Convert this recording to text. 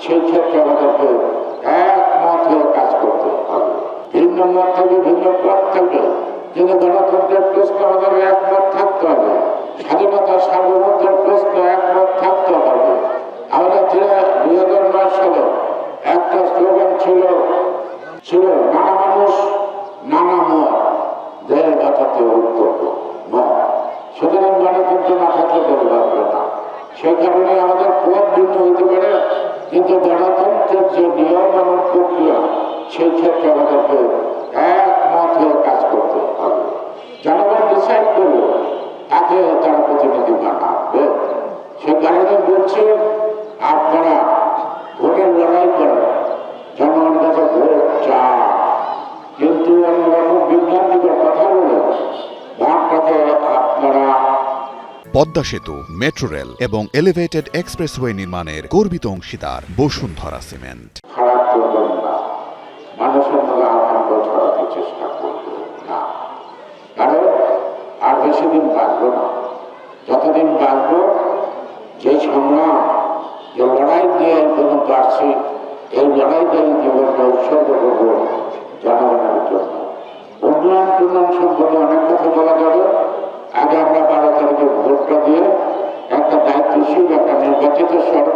সেই ক্ষেত্রে আমাদেরকে একমত হয়ে কাজ করতে হবে। ভিন্ন মত থেকে ভিন্ন পথ থাকবে, কিন্তু গণতন্ত্রের প্রশ্ন আমাদের একমত থাকতে হবে। স্বাধীনতা সার্বভৌমত্বের প্রশ্ন একমত থাকতে হবে। আমাদের 2009 সালে একটা স্লোগান ছিল নানা মানুষ নানা মত, দেশ বাঁচাতে ঐক্য মত। সুতরাং গণতন্ত্র না থাকলে দেশ বাঁচবে না। সে কারণে আমাদের পথ ভিন্ন হইতে পারে, কিন্তু গণতন্ত্রের যে নিয়ম এবং প্রক্রিয়া, সেই ক্ষেত্রে আমাদেরকে একমত হয়ে কাজ করতে হবে। জনগণ ডিসাইড করবে তাকে তারা প্রতিনিধি বানাবে। সে কারণে বলছি, আপনারা ভোটের লড়াই করেন, জনগণের কাছে ভোট চান, কিন্তু অন্যরকম বিভ্রান্তিকর কথা বলে ভোটটাকে আপনারা পদ্মা সেতু, মেট্রো রেল এবং এলিভেটেড এক্সপ্রেসওয়ে নির্মাণের গর্বিত অংশীদার বসুন্ধরা সিমেন্ট। খারাপ করবেন না, মানুষের মধ্যে আতঙ্ক ছড়াতে চেষ্টা করবেন না, কারণ আর বেশি দিন বাঁচব না। যতদিন বাঁচব, যে সংগ্রাম, যে লড়াই দিয়ে পর্যন্ত আসছি, এই লড়াই দিয়ে জীবনটা উৎসর্গ করব জনগণের জন্য। উন্নয়ন সম্পর্কে অনেক কথা বলা যাবে। আগে আমরা 12 তারিখে ভোটটা দিয়ে একটা দায়িত্বশীল একটা নির্বাচিত সরকার